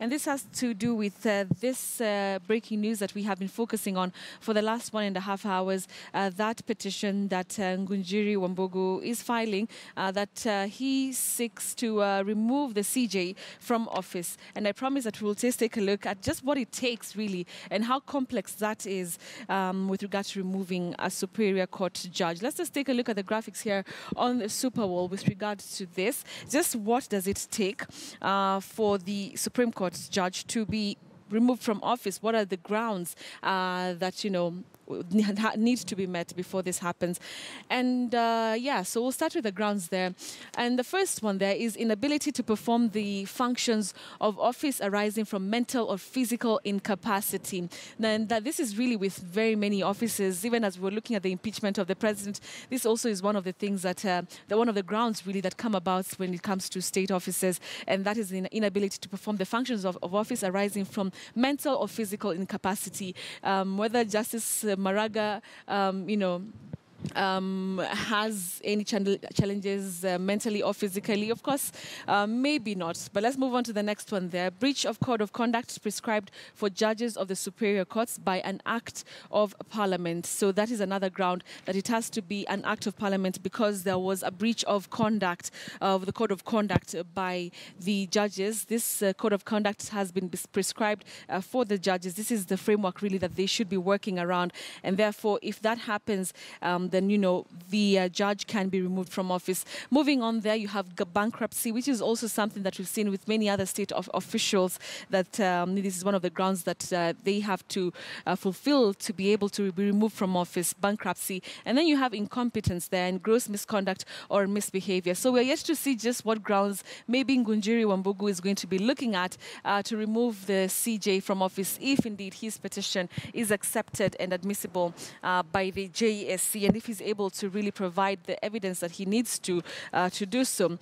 And this has to do with this breaking news that we have been focusing on for the last 1.5 hours, that petition that Ngunjiri Wambugu is filing, that he seeks to remove the CJ from office. And I promise that we'll just take a look at just what it takes, really, and how complex that is with regard to removing a Superior Court judge. Let's just take a look at the graphics here on the Super Wall with regard to this. Just what does it take for the Supreme Court judge to be removed from office? What are the grounds that, need to be met before this happens? And yeah, so we'll start with the grounds there. And the first one there is inability to perform the functions of office arising from mental or physical incapacity. And that this is really with very many offices. Even as we're looking at the impeachment of the president, this also is one of the things that, one of the grounds really that come about when it comes to state offices, and that is the inability to perform the functions of office arising from mental or physical incapacity. Whether Justice MARAGA, has any challenges mentally or physically? Of course, maybe not. But let's move on to the next one there. Breach of code of conduct prescribed for judges of the superior courts by an act of parliament. So that is another ground, that it has to be an act of parliament because there was a breach of conduct, of the code of conduct by the judges. This code of conduct has been prescribed for the judges. This is the framework really that they should be working around. And therefore, if that happens, then, the judge can be removed from office. Moving on there, you have bankruptcy, which is also something that we've seen with many other state officials, that this is one of the grounds that they have to fulfill to be able to be removed from office, bankruptcy. And then you have incompetence there and gross misconduct or misbehavior. So we're yet to see just what grounds maybe Ngunjiri Wambugu is going to be looking at to remove the CJ from office, if indeed his petition is accepted and admissible by the JSC, and if he's able to really provide the evidence that he needs to do so.